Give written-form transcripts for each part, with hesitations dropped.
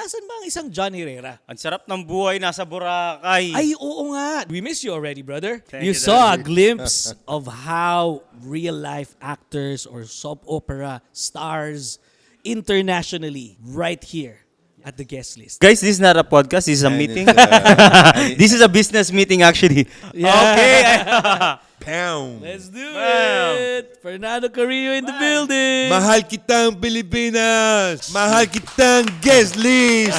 Nasaan ba ang isang John Herrera? Ang sarap ng buhay nasa Boracay. Ay, oo nga. We miss you already, brother. Thank You you, saw a Daddy. glimpse of how real-life actors or soap opera stars internationally right here at the guest list. Guys, this is not a podcast. This is a meeting. This is a business meeting actually. Yeah. Okay. Pound. Let's do Wow. it! Fernando Carrillo in the building! Mahal kitang Pilipinas! Mahal kitang guest list!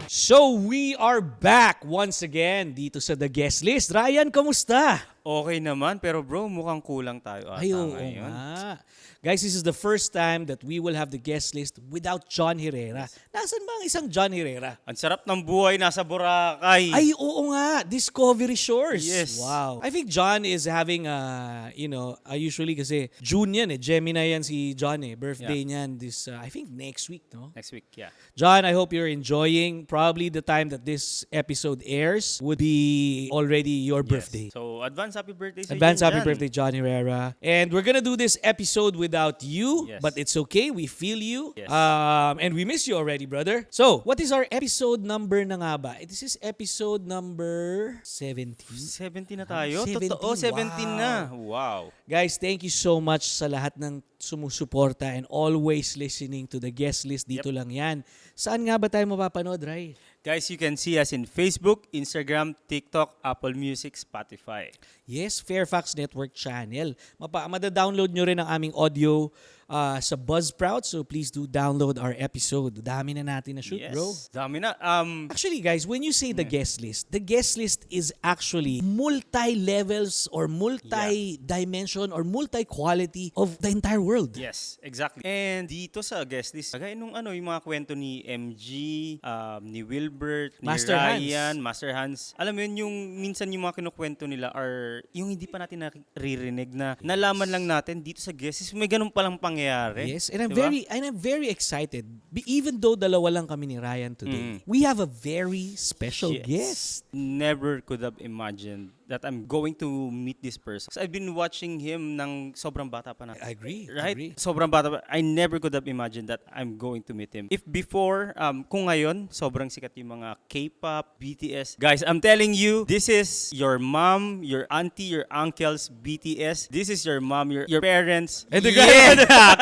So we are back once again dito sa The Guest List. Ryan, kamusta? Okay naman, pero bro, mukhang kulang tayo ata Ay, oo ngayon. nga. Guys, this is the first time that we will have the guest list without John Herrera. Nasaan ba ang isang John Herrera? Ang sarap ng buhay nasa Boracay. Ay, oo nga. Discovery Shores. Yes. Wow. I think John is having, usually kasi June yan eh. Gemini yan si John eh. Birthday niyan this, I think next week, no? Next week, yeah. John, I hope you're enjoying. Probably the time that this episode airs would be already your birthday. So, advance happy birthday sa Advance inyo happy dyan. birthday, John Herrera. And we're gonna do this episode without you, Yes. but it's okay. We feel you. Yes. And we miss you already, brother. So, what is our episode number na nga ba? This is episode number 17. 17 na tayo? 17, Totoo, 17 na. Wow. Guys, thank you so much sa lahat ng sumusuporta and always listening to the guest list. Dito lang yan. Saan nga ba tayo mapapanood, Ray? Guys, you can see us in Facebook, Instagram, TikTok, Apple Music, Spotify. Yes, FAIRFAX Network Channel. Mada-download nyo rin ang aming audio sa Buzzsprout. So please do download our episode. Dami na natin na shoot, Yes. bro. Dami na. Actually, guys, when you say the guest list is actually multi-levels or multi-dimension or multi-quality of the entire world. Yes, exactly. And dito sa guest list, kagaya nung yung mga kwento ni MG, ni Wilbert, ni Master Ryan, Hans. Master Hans. Alam mo yun, yung minsan yung mga kinukwento nila are yung hindi pa natin naririnig na nalaman lang natin dito sa guest list. May ganun palang pangyayari. Yes, and I'm Diba? very excited. Even though dalawa lang kami ni Ryan today, we have a very special Yes. guest. Never could have imagined that I'm going to meet this person. So I've been watching him ng sobrang bata pa na. I agree. Right? Sobrang bata pa. I never could have imagined that I'm going to meet him. If before, kung ngayon, sobrang sikat yung mga K-pop, BTS. Guys, I'm telling you, this is your mom, your auntie, your uncle's BTS. This is your mom, your parents. And the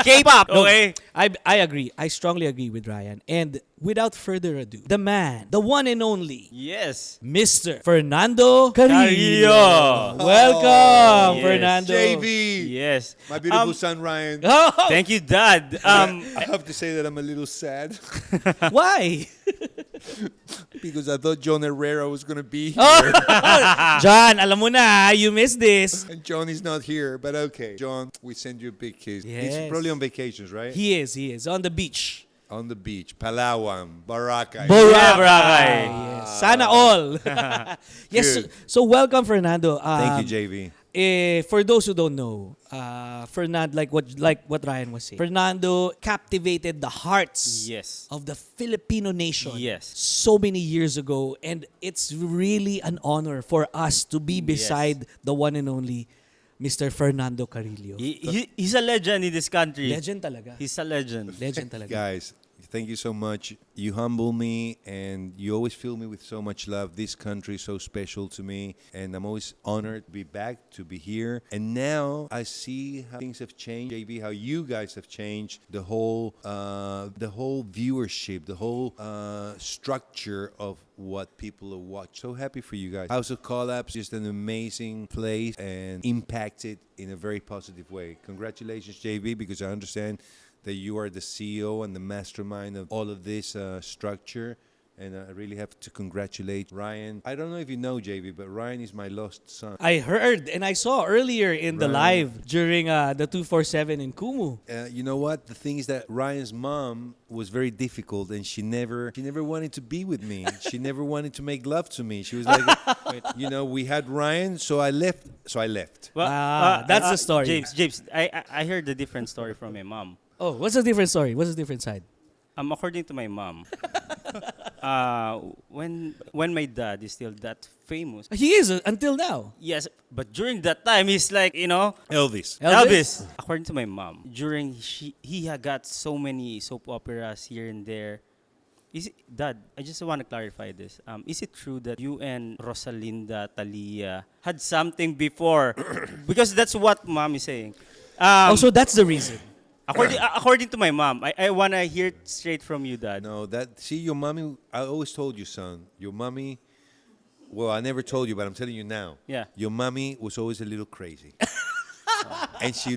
K-pop, No, okay? I agree. I strongly agree with Ryan. And without further ado, the man, the one and only, Yes. Mr. Fernando Carrillo. Welcome, Yes. Fernando. JV! Yes. My beautiful son, Ryan. Oh, Thank you, Dad. I have to say that I'm a little sad why? because I thought John Herrera was going to be here. John, alam mo na, you missed this. And John is not here, but okay. John, we send you a big kiss. Yes. He's probably on vacations, right? He is on the beach. On the beach, Palawan, Boracay. Boracay. Yes. Sana all. Yes. Good. So welcome, Fernando. Thank you, JV. For those who don't know, Fernando, like what Ryan was saying, Fernando captivated the hearts Yes. of the Filipino nation Yes. so many years ago, and it's really an honor for us to be beside the one and only Mr. Fernando Carrillo. He's a legend in this country. Legend talaga. He's a legend. Legend talaga. Guys, thank you so much. You humble me and you always fill me with so much love. This country is so special to me and I'm always honored to be back, to be here. And now I see how things have changed, JV, how you guys have changed the whole viewership, the whole structure of what people watch. So happy for you guys. House of Collab is just an amazing place and impacted in a very positive way. Congratulations, JV, because I understand that you are the CEO and the mastermind of all of this structure. And I really have to congratulate Ryan. I don't know if you know, JV, but Ryan is my lost son. I heard and I saw earlier in the Right. live during the 247 in Kumu. You know what? The thing is that Ryan's mom was very difficult, and she never wanted to be with me. She never wanted to make love to me. She was like, we had Ryan, so I left. Well, That's the story. James, I heard a different story from my mom. Oh, what's the different story? What's the different side? According to my mom, when my dad is still that famous. He is until now. Yes, but during that time, he's like, Elvis. Elvis. According to my mom, during he had got so many soap operas here and there. Dad, I just want to clarify this. Is it true that you and Rosalinda, Thalia had something before? Because that's what mom is saying. So that's the reason. According to my mom, I want to hear it straight from you, Dad. No, see, your mommy, I always told you, son, your mommy, well, I never told you, but I'm telling you now. Yeah. Your mommy was always a little crazy. And she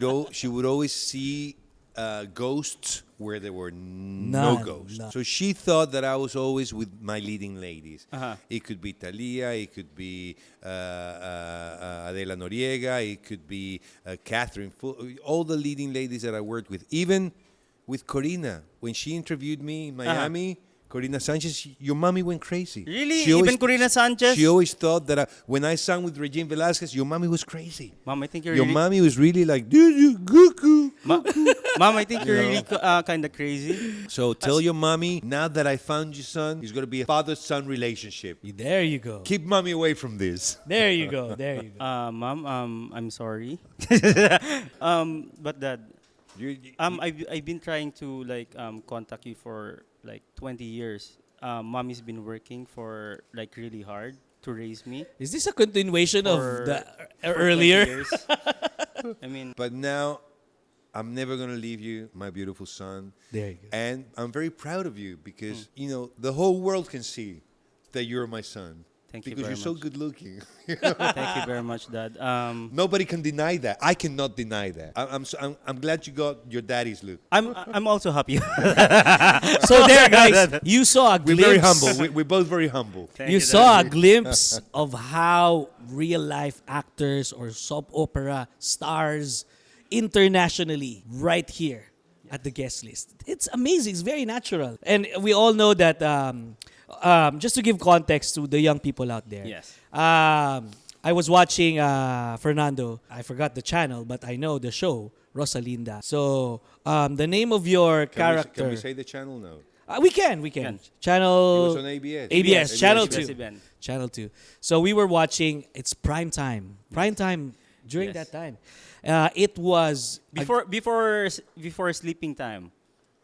would always see ghosts where there were no None, ghosts. none. So she thought that I was always with my leading ladies. Uh-huh. It could be Thalia, it could be Adela Noriega, it could be Catherine, all the leading ladies that I worked with. Even with Corina, when she interviewed me in Miami, Corina Sanchez, your mommy went crazy. Really? She always- Even Corina Sanchez? She always thought that when I sang with Regine Velasquez, your mommy was crazy. Mom, I think you're Your really... mommy was really like, cuckoo. Mom, I think you're really kind of crazy. So tell your mommy, now that I found you, son, it's going to be a father-son relationship. There you go. Keep mommy away from this. There you go. There you go. Mom, I'm sorry. But Dad, I've been trying to contact you for like 20 years. Mommy's been working for like really hard to raise me. Is this a continuation of For- the for 20 earlier? years. I mean, But now, I'm never going to leave you, my beautiful son. There you go. And I'm very proud of you because, the whole world can see that you're my son. Thank you because very you're so much. good looking. thank you very much, Dad. Nobody can deny that. I cannot deny that. I'm glad you got your daddy's look. I'm also happy. So there, guys, you saw a We're glimpse. very humble. We're both very humble. Thank You Dad. saw a glimpse of how real life actors or soap opera stars internationally right here at the guest list. It's amazing. It's very natural. And we all know that, just to give context to the young people out there. Yes. I was watching Fernando. I forgot the channel, but I know the show, Rosalinda. So the name of your character. Can we say the channel now? We can. Can. Channel. It was on ABS. ABS, Channel ABS 2. event. Channel 2. So we were watching, it's prime time. Prime time during Yes. that time. It was... Before sleeping time.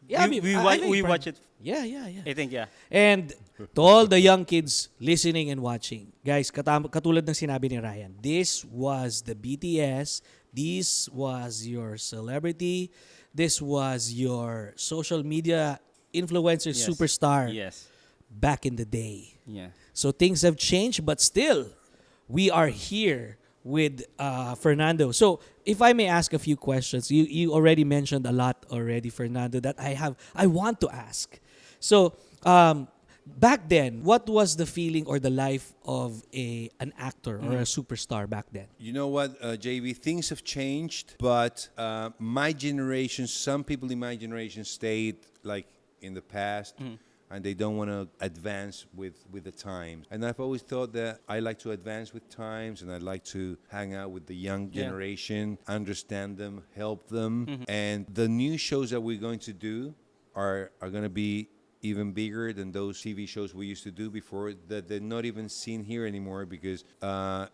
Yeah, we I think we prime- watch it. Yeah. I think yeah. And to all the young kids listening and watching, guys, katulad ng sinabi ni Ryan, this was the BTS, this was your celebrity, this was your social media influencer Yes. superstar Yes. back in the day. Yeah. So things have changed, but still, we are here with Fernando. So if I may ask a few questions, you already mentioned a lot already, Fernando, that I want to ask. So back then, what was the feeling or the life of an actor or a superstar back then? You know what, JV, things have changed, but my generation, some people in my generation stayed like in the past. And they don't want to advance with the times. And I've always thought that I like to advance with times, and I like to hang out with the young generation, understand them, help them. And the new shows that we're going to do are going to be even bigger than those TV shows we used to do before, that they're not even seen here anymore because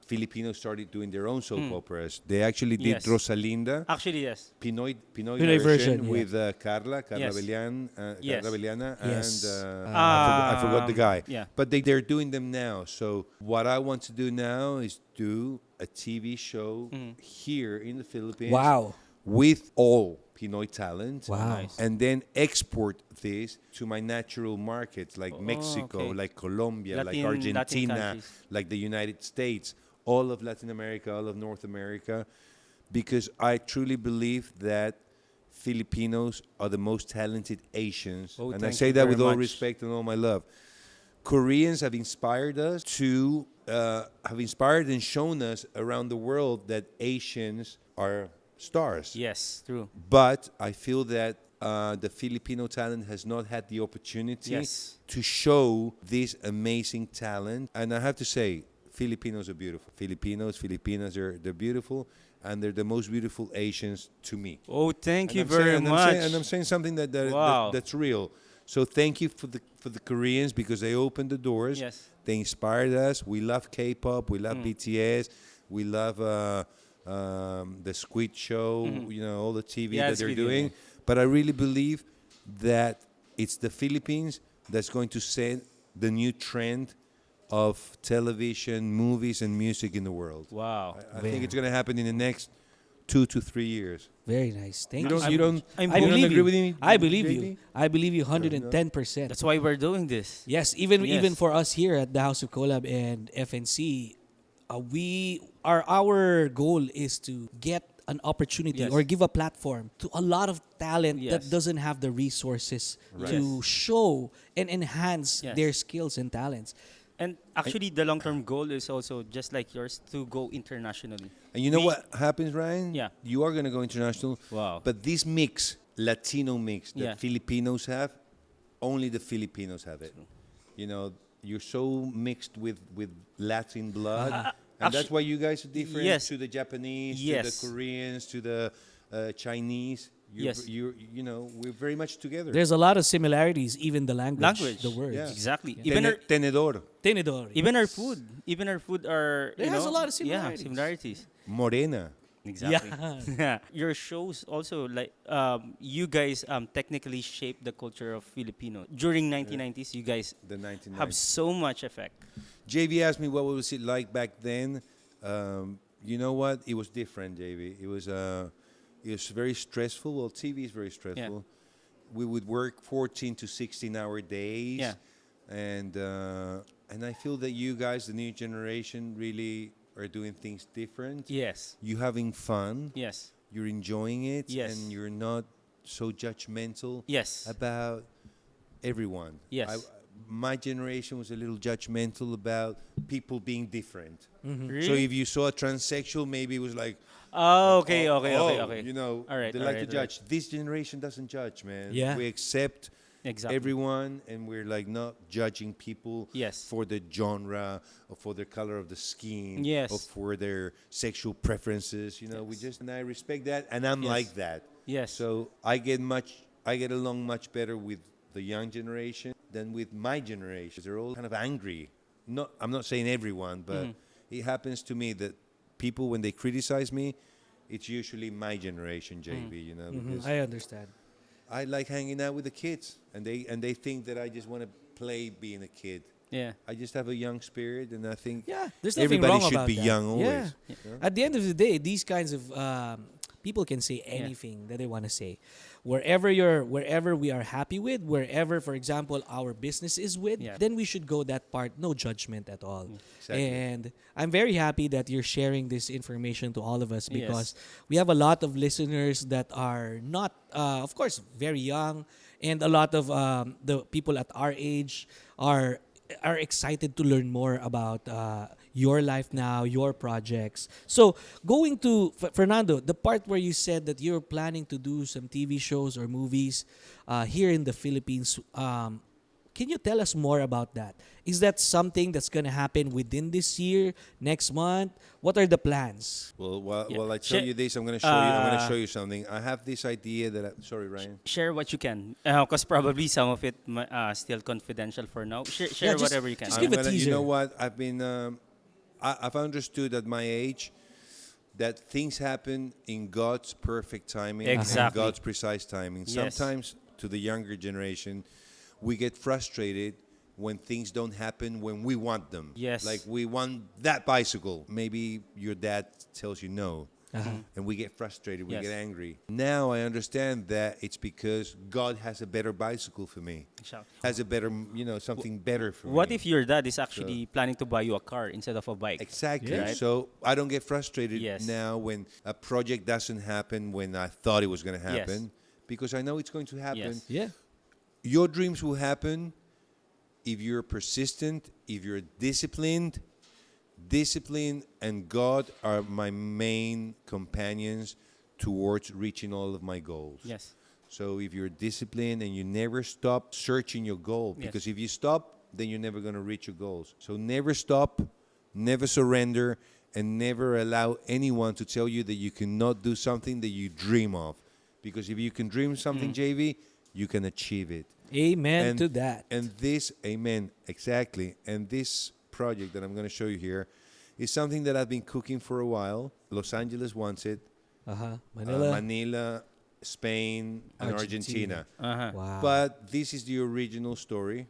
Filipinos started doing their own soap operas. They actually did Yes. Rosalinda. Actually, yes. Pinoy Pinoy version, yeah. with Carla Yes. Carla Yes. Belliana, Yes. and I forgot the guy. Yeah. But they're doing them now. So what I want to do now is do a TV show here in the Philippines. Wow. With all Pinoy talent. Wow. Nice. And then export this to my natural markets like Mexico, okay. like Colombia, like Latin Argentina, countries. like the United States, all of Latin America, all of North America, because I truly believe that Filipinos are the most talented Asians. Oh, And I thank say you that very with all much. respect and all my love. Koreans have inspired us to, have inspired and shown us around the world that Asians are stars. Yes, true. But I feel that the Filipino talent has not had the opportunity Yes. to show this amazing talent. And I have to say, Filipinos are beautiful. Filipinas they're beautiful, and they're the most beautiful Asians to me. Oh, thank And you I'm very saying- and much. I'm saying something Wow. that's real. So thank you for the Koreans because they opened the doors. Yes. They inspired us. We love K-pop. We love BTS. We love the Squid Show. You know, all the TV Yeah, that they're Squid, doing. yeah. But I really believe that it's the Philippines that's going to set the new trend of television, movies, and music in the world. Wow. I think it's going to happen in the next 2 to 3 years. Very nice. Thank You you. don't, you don't, I'm I you don't believe agree you. with me? I believe JB? you. I believe you 110%. That's why we're doing this. Yes, even Yes. for us here at the House of Collab and FNC, our goal is to get an opportunity Yes. or give a platform to a lot of talent Yes. that doesn't have the resources Right. to Yes. show and enhance Yes. their skills and talents. And actually, the long-term goal is also just like yours to go internationally. And you know We- what happens, Ryan? Yeah. You are going to go international. Wow. But this mix, Latino mix that Yeah. Filipinos have, only the Filipinos have it. You know, you're so mixed with Latin blood. And that's Actu- why you guys are different Yes. to the Japanese, to Yes. the Koreans, to the Chinese. Yes. You know, we're very much together. There's a lot of similarities, even the language, the words. Yeah. Exactly. Yeah. Tenedor, Tenedor. Even our yes. food. Even our food are. It you has know, a lot of Yeah, similarities. similarities. morena. Exactly. Yeah. Your shows also like you guys technically shaped the culture of Filipino during 1990s. You guys The 1990s. have so much effect. JV asked me what was it like back then. You know what? It was different, JV. It was very stressful. Well, TV is very stressful. We would work 14 to 16-hour days. Yeah. And I feel that you guys, the new generation, really are doing things different. Yes. You're having fun. Yes. You're enjoying it. Yes. And you're not so judgmental Yes. about everyone. Yes. My generation was a little judgmental about people being different. Really? So if you saw a transsexual, maybe it was like, Oh, okay, okay, oh, okay, okay. you know, All right, they all like right, to all right. judge. This generation doesn't judge, man. Yeah. We accept Exactly. everyone, and we're like not judging people Yes. for the genre or for the color of the skin Yes. or for their sexual preferences. You know, we Yes. just, and I respect that, and I'm Yes. like that. Yes. So I get along much better with the young generation than with my generation. They're all kind of angry. I'm not saying everyone, but it happens to me that people, when they criticize me, it's usually my generation, JB. You know, because I understand. I like hanging out with the kids, and they think that I just want to play being a kid. Yeah. I just have a young spirit, and I think Yeah, there's nothing everybody wrong should about be that. young always. Yeah. you know? At the end of the day, these kinds of people can say anything that they want to say. Wherever we are happy with, wherever, for example, our business is with, Yeah. then we should go that part. No judgment at all. Exactly. And I'm very happy that you're sharing this information to all of us Yes. because we have a lot of listeners that are not, of course, very young, and a lot of the people at our age are excited to learn more about your life now, your projects. So going to Fernando, the part where you said that you're planning to do some TV shows or movies here in the Philippines, can you tell us more about that? Is that something that's going to happen within this year, next month? What are the plans? Well, while, Yeah. while I tell you this, I'm going to show you. I'm going to show you something. I have this idea that. Sorry, Ryan. Share what you can, because probably some of it still confidential for now. Share just- whatever you can. just give a teaser. You know what? I've been. I've understood at my age that things happen in God's perfect timing and Exactly. God's precise timing. Yes. Sometimes to the younger generation, we get frustrated when things don't happen when we want them. Yes. Like we want that bicycle. Maybe your dad tells you no. Uh-huh. And we get frustrated, we Yes. get angry. Now I understand that it's because God has a better bicycle for me. Has a better, something better for me. What if your dad is actually planning to buy you a car instead of a bike? Exactly. Yeah. Right? So I don't get frustrated Yes. now when a project doesn't happen when I thought it was going to Yes. happen because I know it's going to happen. Yes. Yeah. Your dreams will happen if you're persistent, if you're disciplined. Discipline and God are my main companions towards reaching all of my goals. Yes. So if you're disciplined and you never stop searching your goal, Yes. because if you stop, then you're never going to reach your goals. So never stop, never surrender, and never allow anyone to tell you that you cannot do something that you dream of. Because if you can dream something, JV, you can achieve it. Amen And- to that. And this, amen, exactly. And this project that I'm going to show you here is something that I've been cooking for a while. Los Angeles wants it. Manila. Manila, Spain, and Argentina. Uh-huh. Wow. But this is the original story.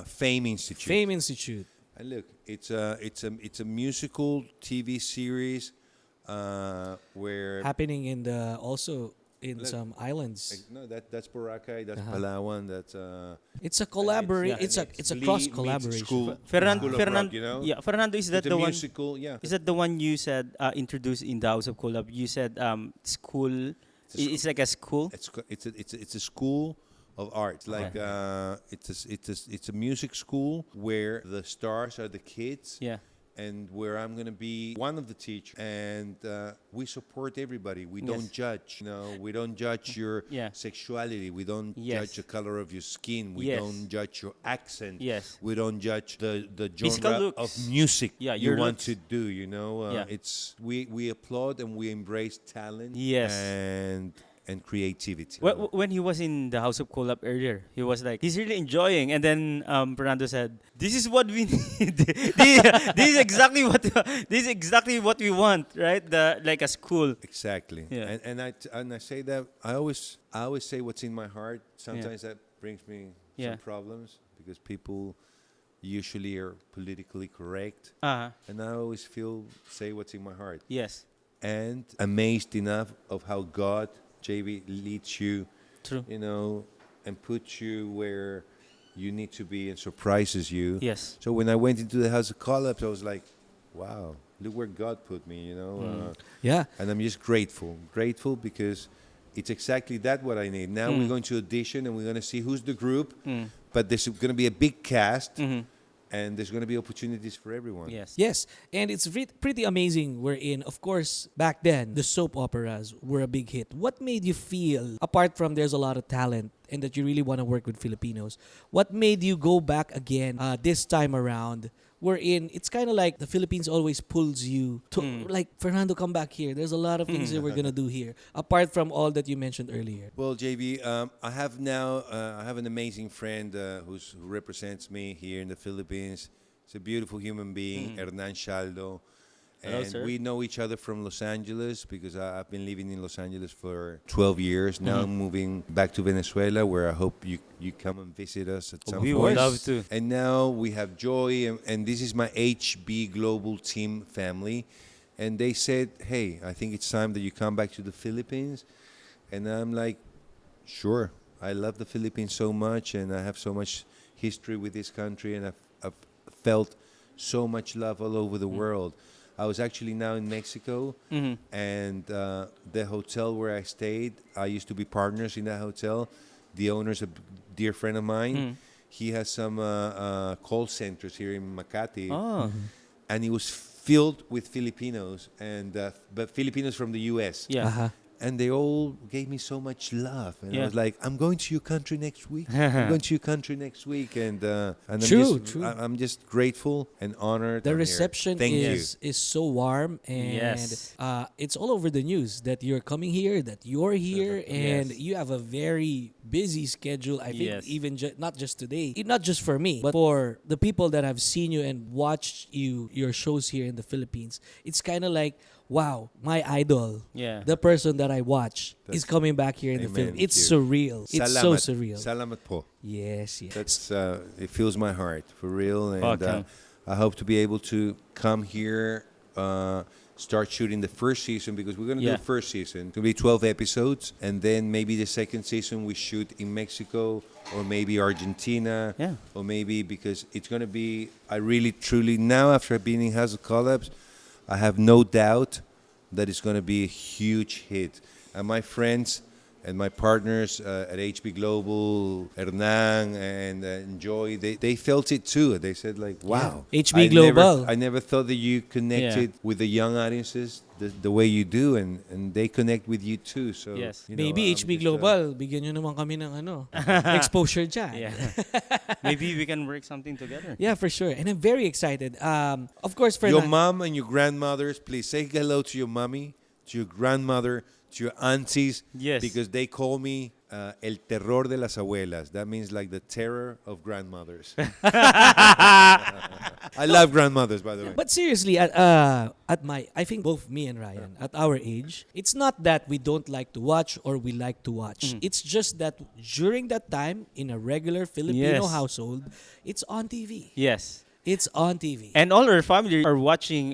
Fame Institute. Fame Institute. And look, it's a musical TV series where Happening in the also in Look. some islands. no, that's Boracay, that's Palawan, that's It's a collaboration. yeah, It's a Lee cross meets collaboration. School, Fernando, School of Fernando, Rock, you know? yeah, Fernando, is that It's a the one? musical, yeah. Is that the one you said introduced in the House of Collab? You said school. It's like a school. It's a school of art. Like it's a music school where the stars are the kids. Yeah. And where I'm going to be one of the teachers. And we support everybody. We don't judge. We don't judge your Yeah. sexuality. We don't Yes. judge the color of your skin. We Yes. don't judge your accent. Yes. We don't judge the Physical genre looks. of music Yeah, you your want looks. to do. Yeah. It's we applaud and we embrace talent. Yes. And creativity. When he was in the House of Collab earlier, he was like, he's really enjoying. And then Fernando said, "This is what we need. this is exactly what we want, right? Like a school." Exactly. Yeah. And I say that I always say what's in my heart. Sometimes that brings me Yeah. some problems because people usually are politically correct, Uh-huh. and I always say what's in my heart. Yes. And amazed enough of how God, JB, leads you, True. and puts you where you need to be and surprises you. Yes. So when I went into the House of Collab, I was like, wow, look where God put me, Yeah. And I'm just grateful because it's exactly that what I need. Now we're going to audition and we're going to see who's the group, but there's going to be a big cast, and there's going to be opportunities for everyone. Yes. Yes, and it's pretty amazing. Of course, back then, the soap operas were a big hit. What made you feel, apart from there's a lot of talent and that you really want to work with Filipinos, what made you go back again this time around? Wherein it's kind of like the Philippines always pulls you to, like, Fernando, come back here. There's a lot of things that we're going to do here, apart from all that you mentioned earlier. Well, JB, I have an amazing friend who represents me here in the Philippines. He's a beautiful human being, Hernan Shaldo. Hello, And sir. we know each other from Los Angeles because I've been living in Los Angeles for 12 years. Now I'm moving back to Venezuela, where I hope you come and visit us at some We point. would love to. And now we have Joy, and this is my HB Global Team family. And they said, hey, I think it's time that you come back to the Philippines. And I'm like, sure. I love the Philippines so much, and I have so much history with this country, and I've felt so much love all over the world. I was actually now in Mexico, and the hotel where I stayed, I used to be partners in that hotel. The owner's a dear friend of mine. He has some call centers here in Makati, Oh. and it was filled with Filipinos, but Filipinos from the U.S. Yeah. And they all gave me so much love, and I Yeah. was like, "I'm going to your country next week. I'm going to your country next week," and True. I'm just grateful and honored. The I'm here. reception Thank is so warm, and Yes. it's all over the news that you're coming here, that you're here, and Yes. you have a very busy schedule. I think Yes. even not just today, not just for me, but for the people that have seen you and watched your shows here in the Philippines. It's kind of like, wow, my idol, Yeah. the person that I watch, is That's- coming back here in the Amen. Philippines. It's Thank you. surreal. It's so Salamat. surreal. Salamat po. Yes, yes. That's it fills my heart for real, and Okay. I hope to be able to come here, start shooting the first season, because we're gonna do Yeah. the first season. It's gonna be 12 episodes, and then maybe the second season we shoot in Mexico or maybe Argentina, Yeah. or maybe because it's gonna be. I really truly now, after being in House of Collabs, I have no doubt that it's gonna be a huge hit, and my friends and my partners at HB Global, Hernan and Joy, they felt it too. They said like, wow. HB Global. I never thought that you connected with the young audiences the way you do, and they connect with you too. So Yes. Maybe I'm HB just, Global, bigyan nyo naman kami ng exposure dyan. Yeah. Maybe we can work something together. Yeah, for sure. And I'm very excited. Of course, for your mom and your grandmothers, please say hello to your mommy, to your grandmother, to your aunties, Yes. because they call me El terror de las abuelas. That means like the terror of grandmothers. I love grandmothers, by the way. But seriously, I think both me and Ryan, at our age, it's not that we don't like to watch or we like to watch. It's just that during that time, in a regular Filipino Yes. household, it's on TV. Yes. It's on TV. And all our family are watching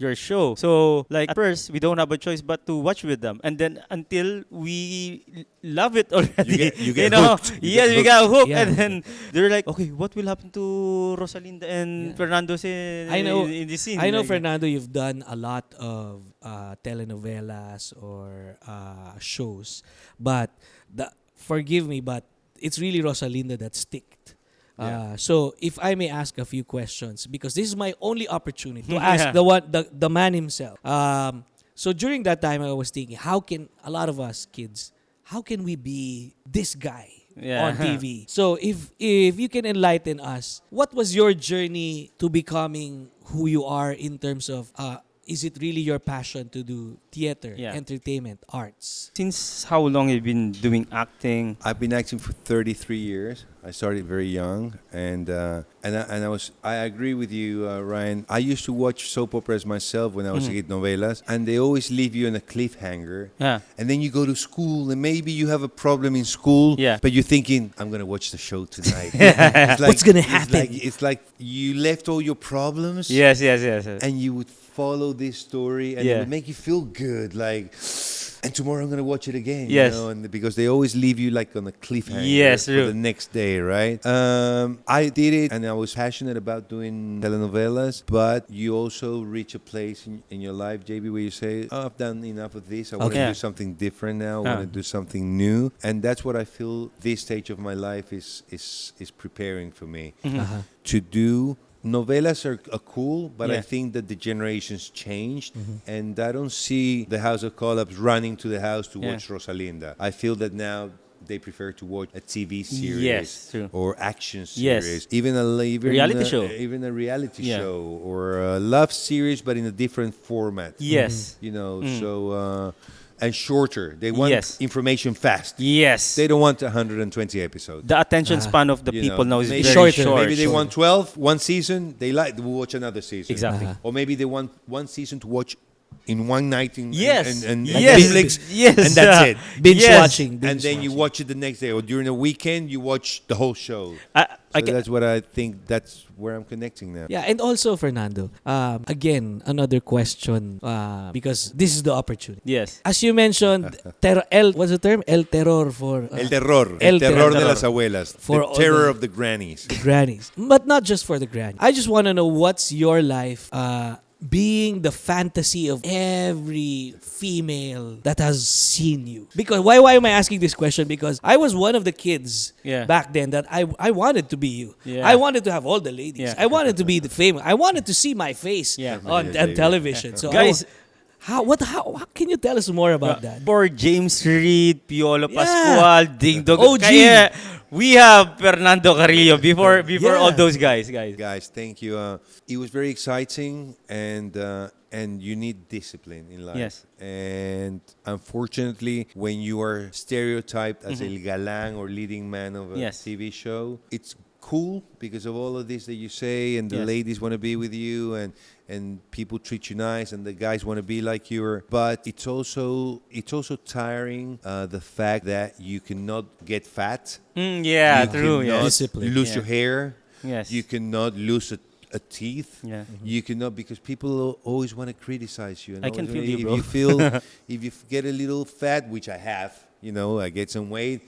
your show. So, like, at first, we don't have a choice but to watch with them. And then until we love it already. You get know? hooked. You Yes, get we got hooked. Yeah. And then they're like, okay, what will happen to Rosalinda and Fernando I know- in this scene? I know, Like, Fernando, you've done a lot of telenovelas or shows, but forgive me, but it's really Rosalinda that sticked. So if I may ask a few questions, because this is my only opportunity to ask Yeah. the man himself. So during that time, I was thinking, how can a lot of us kids, how can we be this guy Yeah. on TV? So if you can enlighten us, what was your journey to becoming who you are in terms of is it really your passion to do theater, Yeah. entertainment, arts? Since how long have you been doing acting? I've been acting for 33 years. I started very young, and I agree with you, Ryan. I used to watch soap operas myself when I was a kid, novelas, and they always leave you on a cliffhanger. Yeah. And then you go to school, and maybe you have a problem in school, Yeah. but you're thinking, I'm gonna watch the show tonight. It's What's gonna it's happen? It's like you left all your problems, Yes. and you would follow this story, and it Yeah. would make you feel good, like. And tomorrow I'm gonna watch it again. Yes. You know, and because they always leave you like on a cliffhanger Yes, for true. the next day, right? I did it, and I was passionate about doing telenovelas. But you also reach a place in your life, JB, where you say, "Oh, I've done enough of this. I want to Okay. do something different now. I want to do something new." And that's what I feel this stage of my life is preparing for me Uh-huh. to do. Novelas are cool, but I Yeah. think that the generations changed, and I don't see the House of Collab running to the house to Yeah. watch Rosalinda. I feel that now they prefer to watch a TV series Yes, true. or action Yes. series, even a Reality show. even a reality Yeah. show or a love series, but in a different format. Yes. You know, so and shorter. They want Yes. information fast. Yes. They don't want 120 episodes. The attention span of the You people know, now is maybe very shorter. short. Maybe they want 12, one season. They will watch another season. Exactly. Or maybe they want one season to watch in one night Yes. and Yes. Netflix, Yes. and that's it. Binge Yes. watching. And binge then you watching. watch it the next day, or during the weekend you watch the whole show. I So can, that's what I think. That's where I'm connecting now. Yeah, and also Fernando. Again, another question because this is the opportunity. yes. As you mentioned, what's the term? El terror for El terror. El El terror de terror. las abuelas. For the all terror the- of the grannies. grannies, but not just for the granny. I just want to know what's your life being the fantasy of every female that has seen you. Because why am I asking this question? Because I was one of the kids Yeah. back then that I wanted to be you. Yeah. I wanted to have all the ladies. Yeah. I wanted to be the famous. I wanted to see my face Yeah. on Yeah. television. So Guys, how can you tell us more about that? For James Reed, Piolo Yeah. Pascual, Ding Dong. OG. Kaya, we have Fernando Carrillo before Yeah. all those guys. Guys, thank you. It was very exciting, and you need discipline in life. Yes. And unfortunately, when you are stereotyped as el galán or leading man of a Yes. TV show, it's cool because of all of this that you say, and the Yes. ladies want to be with you, and people treat you nice, and the guys want to be like you. But it's also tiring, the fact that you cannot get fat. Yeah, You true. cannot Yes. Discipline. lose Yeah. your hair. Yes. You cannot lose a teeth. Yeah. You cannot, because people always want to criticize you. And I can always feel you, if bro. you feel if you get a little fat, which I have, I get some weight.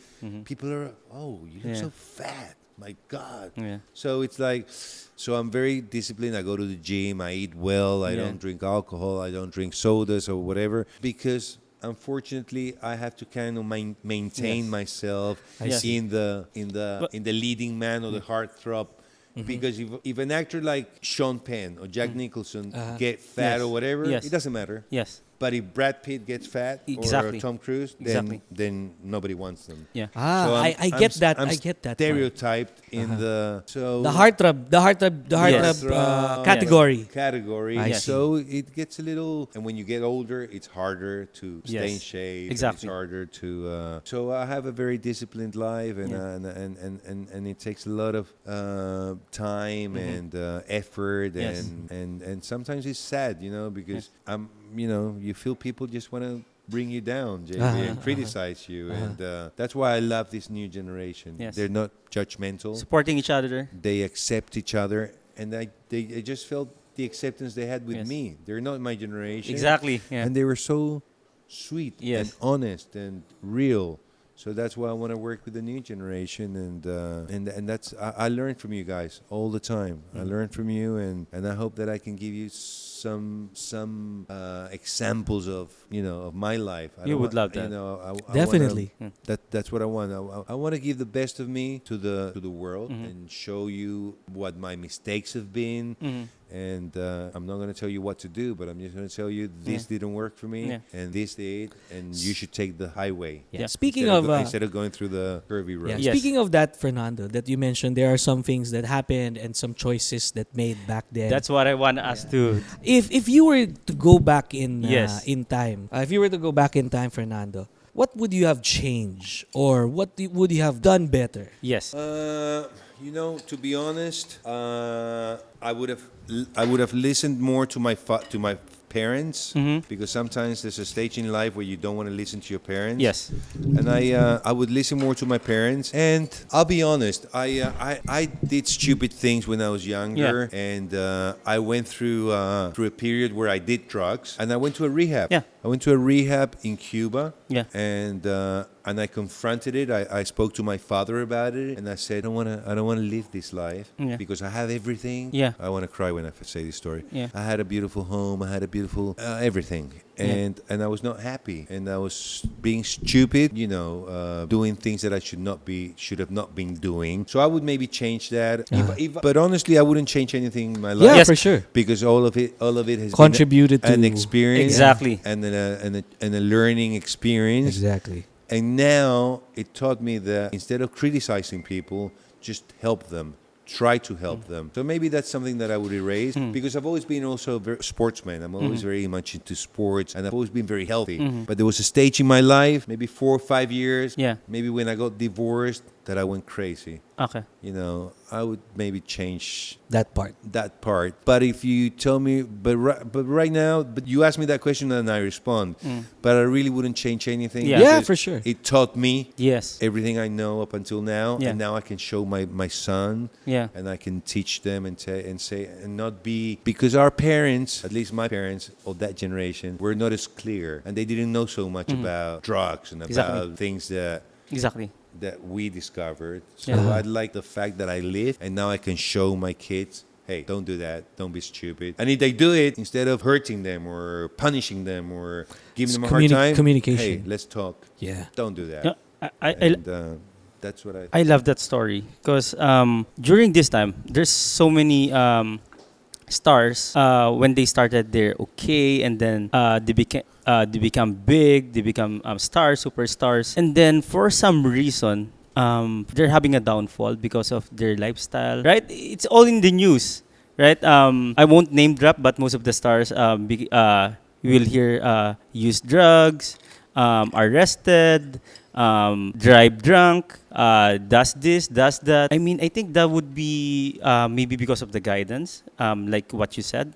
People are, oh, you look Yeah. so fat. My God. Yeah. So it's like, so I'm very disciplined. I go to the gym. I eat well. I Yeah. don't drink alcohol. I don't drink sodas or whatever, because unfortunately I have to kind of maintain Yes. myself I see. in the leading man or the heartthrob. Because if an actor like Sean Penn or Jack Nicholson get fat Yes. or whatever, Yes. it doesn't matter. Yes. But if Brad Pitt gets fat Exactly. or Tom Cruise, Exactly. then nobody wants them. Yeah. So I get that. I'm I get that. part. stereotyped in the so The heartthrob Yes. category. category. I Yes. see. So it gets a little, and when you get older, it's harder to stay in Yes. shape. and Exactly. It's harder to. So I have a very disciplined life, and and it takes a lot of time and effort, Yes. and sometimes it's sad, because you feel people just want to bring you down, JB, and criticize you, and that's why I love this new generation. Yes. They're not judgmental. Supporting each other. They accept each other, and I just felt the acceptance they had with Yes. me. They're not my generation. Exactly. Yeah. And they were so sweet Yes. and honest and real. So that's why I want to work with the new generation, and that's I learn from you guys all the time. I learn from you, and I hope that I can give you some examples of of my life. I You don't would want- love that. Definitely. That's what I want. I want to give the best of me to the world and show you what my mistakes have been. And I'm not going to tell you what to do, but I'm just going to tell you this didn't work for me, Yeah. and this did, and you should take the highway. Yeah. Yeah. Speaking Instead of instead of going through the curvy road. yeah, Yes. speaking of that, Fernando, that you mentioned, there are some things that happened and some choices that made back then. That's what I want to ask too. If you were to go back in Yes. in time, if you were to go back in time, Fernando, what would you have changed, or what would you have done better? Yes. To be honest, I would have listened more to my parents, because sometimes there's a stage in life where you don't want to listen to your parents. Yes. And I would listen more to my parents. And I'll be honest, I did stupid things when I was younger, and I went through a period where I did drugs, and I went to a rehab. Yeah. I went to a rehab in Cuba. Yeah. And I confronted it. I spoke to my father about it, and I said, I don't want to live this life Yeah. because I have everything. Yeah. I want to cry when I say this story. Yeah. I had a beautiful home. I had a beautiful everything, and I was not happy, and I was being stupid. Doing things that I should have not been doing. So I would maybe change that. But honestly, I wouldn't change anything in my life. Yeah, Yes. for sure. Because all of it has Contributed been an to- experience, Exactly. and a learning experience. Exactly. And now it taught me that instead of criticizing people, just help them. Try to help them. So maybe that's something that I would erase, because I've always been also a very sportsman. I'm always very much into sports, and I've always been very healthy. But there was a stage in my life, maybe 4 or 5 years, Yeah. maybe when I got divorced, that I went crazy. Okay. I would maybe change That part. that part. But if you tell me, but right now, but you ask me that question and I respond. But I really wouldn't change anything. Yeah. Yeah, because for sure. It taught me Yes. everything I know up until now, Yeah. and now I can show my son, Yeah. and I can teach them and say and not be, because our parents, at least my parents of that generation, were not as clear, and they didn't know so much about drugs and about Exactly. things Exactly. that we discovered. So Yeah. I like the fact that I live, and now I can show my kids, hey, don't do that, don't be stupid. And if they do it, instead of hurting them or punishing them or giving them a hard time, communication. hey, let's talk. Yeah. Don't do that. Yeah. I And that's what I love that story because during this time, there's so many stars. When they started, they're okay, and then they become big. They become stars, superstars, and then for some reason, they're having a downfall because of their lifestyle. Right? It's all in the news. Right? I won't name drop, but most of the stars, you will hear use drugs, arrested, drive drunk, does this, does that. I mean, I think that would be maybe because of the guidance, like what you said,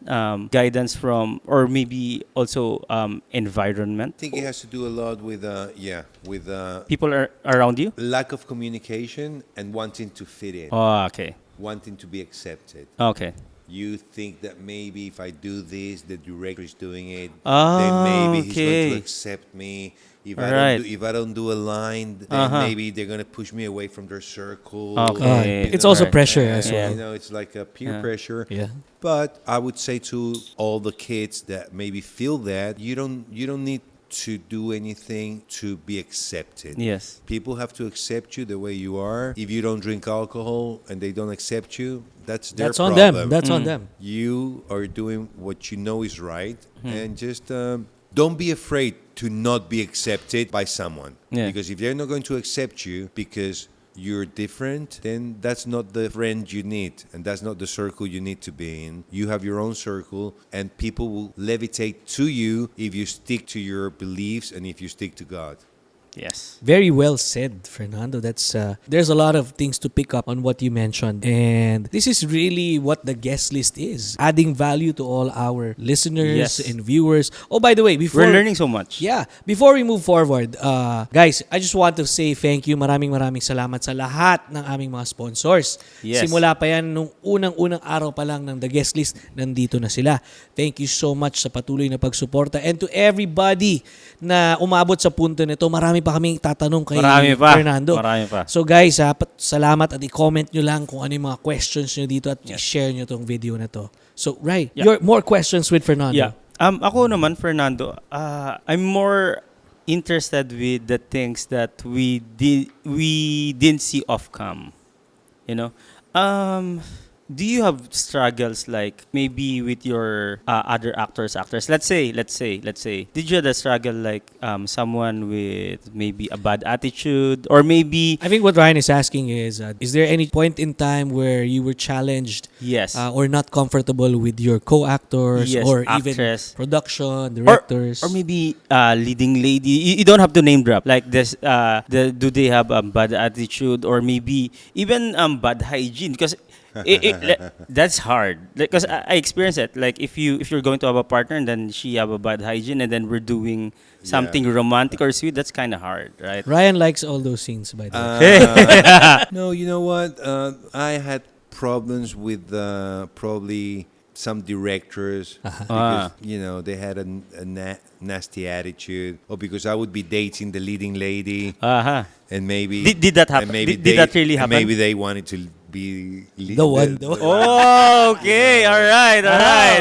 guidance from, or maybe also environment. I think it has to do a lot with People are around you. lack of communication and wanting to fit in, Oh, okay. wanting to be accepted. Okay. You think that maybe if I do this, the director is doing it, Oh, then maybe he's going to okay. accept me. If Right. if I don't do a line, then maybe they're going to push me away from their circle. Okay. It's also Right. pressure as Yeah. well. It's like a peer Yeah. pressure. Yeah. But I would say to all the kids that maybe feel that, you don't need to do anything to be accepted. Yes. People have to accept you the way you are. If you don't drink alcohol and they don't accept you, that's their That's on problem. them. That's on them. You are doing what you know is right, and just don't be afraid to not be accepted by someone. Yeah. Because if they're not going to accept you because you're different, then that's not the friend you need, and that's not the circle you need to be in. You have your own circle, and people will levitate to you if you stick to your beliefs and if you stick to God. Yes. Very well said, Fernando. That's there's a lot of things to pick up on what you mentioned, and this is really what the guest list is, adding value to all our listeners Yes. and viewers. Oh, by the way, before We're learning so much. Yeah, before we move forward, guys, I just want to say thank you. Maraming salamat sa lahat ng aming mga sponsors. Yes. Simula pa yan nung unang araw pa lang ng The Guest List, nandito na sila. Thank you so much sa patuloy na pagsuporta, and to everybody na umabot sa punto nito. Marami pa kaming tatanong kay Fernando. Marami pa. So guys, salamat, at i-comment nyo lang kung ano yung mga questions nyo dito, at i-share nyo tong video na to. So, right, your more questions with Fernando. Yeah. Ako naman, Fernando, I'm more interested with the things that we didn't see off cam. You know, do you have struggles like maybe with your other actors? Let's say, did you have a struggle like someone with maybe a bad attitude, or maybe? I think what Ryan is asking is there any point in time where you were challenged, Yes. or not comfortable with your co-actors, Yes, or actress. even production directors, Or maybe leading lady. You don't have to name drop. Like this, do they have a bad attitude, or maybe even bad hygiene? Because that's hard. Because I experienced it. Like if you're going to have a partner and then she have a bad hygiene, and then we're doing something romantic or sweet, that's kind of hard, right? Ryan likes all those scenes, by the way. No, you know what? I had problems with probably some directors because they had a nasty attitude, or because I would be dating the leading lady, and maybe Did that happen? and maybe Did that really happen? Maybe they wanted to be The one. Oh, okay. All right.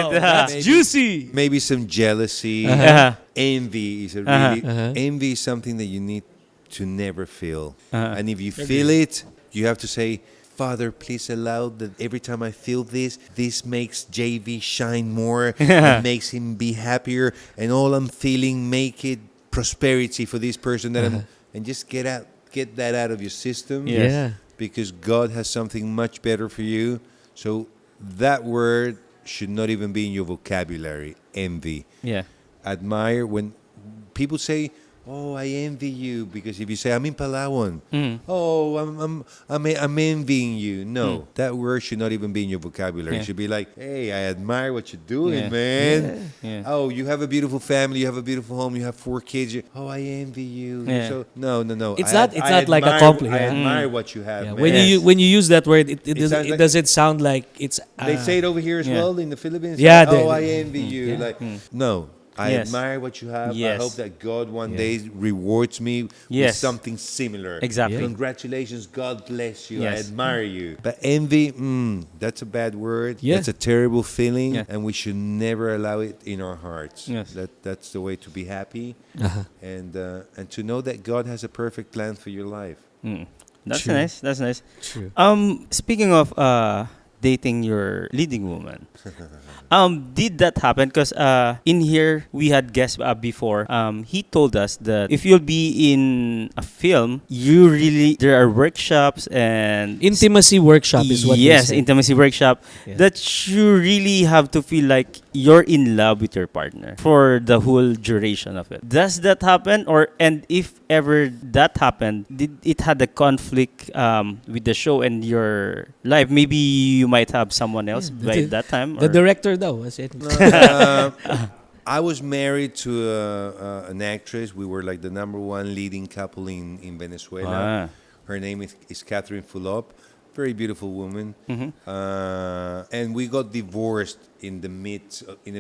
That's juicy. maybe some jealousy. Uh-huh. Envy is a really Uh-huh. envy is something that you need to never feel. Uh-huh. And if you feel it, you have to say, Father, please allow that every time I feel this makes JV shine more, and makes him be happier, and all I'm feeling, make it prosperity for this person that and just get that out of your system. Yes. Yeah. Because God has something much better for you. So that word should not even be in your vocabulary, envy. Yeah. Admire. When people say, oh, I envy you, because if you say, I'm in Palawan, oh, I'm envying you. No, that word should not even be in your vocabulary. Yeah. It should be like, hey, I admire what you're doing, Yeah. man. Yeah. Oh, you have a beautiful family, you have a beautiful home, you have 4 kids. Oh, I envy you. Yeah. So no. It's not like a compliment. I admire what you have, Yeah, man. when you use that word, it sounds doesn't like- doesn't sound like it's. They say it over here as well in the Philippines. Yeah, Like, oh, they- I envy you. Yeah. Like, no, I Yes. admire what you have. Yes. I hope that God one Yeah. day rewards me with Yes. something similar. Exactly. Yeah. Congratulations, God bless you. I Yes. admire you. But envy, that's a bad word. Yeah. That's a terrible feeling, Yeah. and we should never allow it in our hearts. Yes. That's the way to be happy, Uh-huh. and to know that God has a perfect plan for your life. That's True. nice. That's nice. True. Speaking of dating your leading woman, did that happen? Because in here we had guests before. He told us that if you'll be in a film, there are workshops and Intimacy workshop is what yes, they said. intimacy workshop, Yeah. that you really have to feel like you're in love with your partner for the whole duration of it. Does that happen? And if ever that happened, did it had a conflict with the show and your life? Maybe you might have someone else Yeah, by that time. The or- director daw was it. I was married to an actress. We were like the #1 leading couple in Venezuela. Her name is Catherine Fulop. Very beautiful woman. And we got divorced in the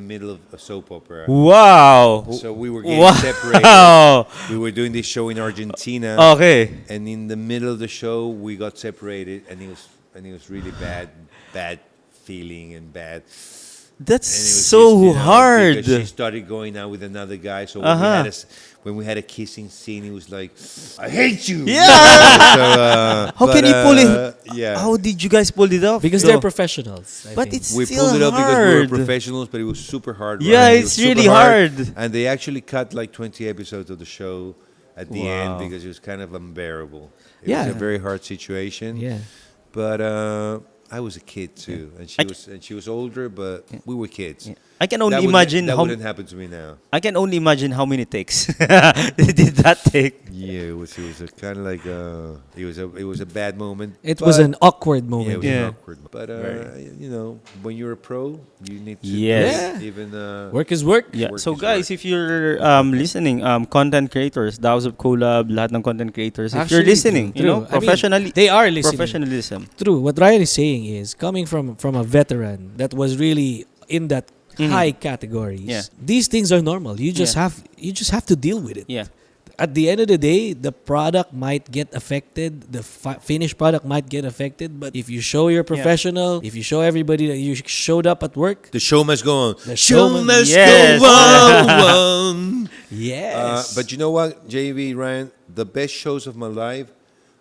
middle of a soap opera. Wow. So we were getting separated. Wow. We were doing this show in Argentina, Okay. and in the middle of the show, we got separated, and it was really bad feeling and bad. That's And it was so just, hard. because she started going out with another guy. So when we had a kissing scene, he was like, "I hate you." Yeah. How but, can you pull it? Yeah. How did you guys pull it off? Because So- they're professionals. I But think. it's We still pulled it up hard. because we were professionals, but it was super hard. Yeah, right? It it's was super really hard. And they actually cut like 20 episodes of the show at the Wow. end because it was kind of unbearable. It Yeah. was a very hard situation. Yeah. But I was a kid too, and she was older, but we were kids. Yeah. I can only That imagine that how wouldn't happen to me now. I can only imagine how many takes did that take. Yeah, it was a kind of like it was a bad moment. It was but- an awkward yeah, it moment. was Yeah. awkward. But Very. you know, when you're a pro, you need to Yes. Yeah. even Work is work. Yeah. Work So is guys, work. if you're listening, content creators, the House of Collab, lahat ng content creators, if you're Actually, listening, true. you know, I mean, professionally, they are listening. professionalism. True. What Ryan is saying is coming from a veteran that was really in that high categories. Yeah. These things are normal. You just Yeah. have to deal with it. Yeah. At the end of the day, the product might get affected. The finished product might get affected. But if you show you're professional, if you show everybody that you showed up at work, the show must go on. the show must Yes. go on. on. Yes. But you know what, JV, Ryan, the best shows of my life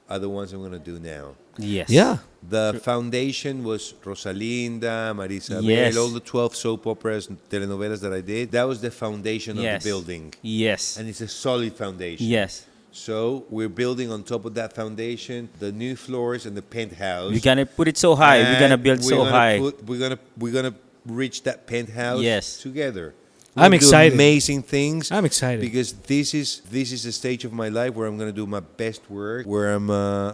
are the ones I'm going to do now. Yes. yeah. The foundation was Rosalinda, Marisabel, Yes. all the 12 soap operas and telenovelas that I did. That was the foundation of Yes. the building. Yes. And it's a solid foundation. Yes. So we're building on top of that foundation the new floors and the penthouse. We're gonna put it so high. We're gonna build so high. We're gonna reach that penthouse Yes. together. I'm We're gonna do excited. Amazing things. I'm excited. Because this is a stage of my life where I'm gonna do my best work. Where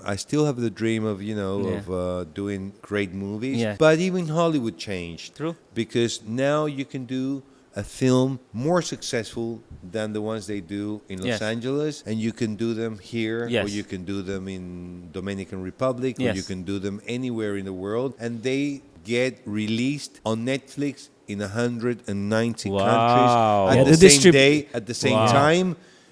I still have the dream of of doing great movies. Yeah. But even Hollywood changed. True. Because now you can do a film more successful than the ones they do in Los Yes. Angeles, and you can do them here, or Yes. you can do them in Dominican Republic, or Yes. you can do them anywhere in the world, and they get released on Netflix in 190 Wow. countries Yeah, at the the same distrib- day, at the same Wow. time,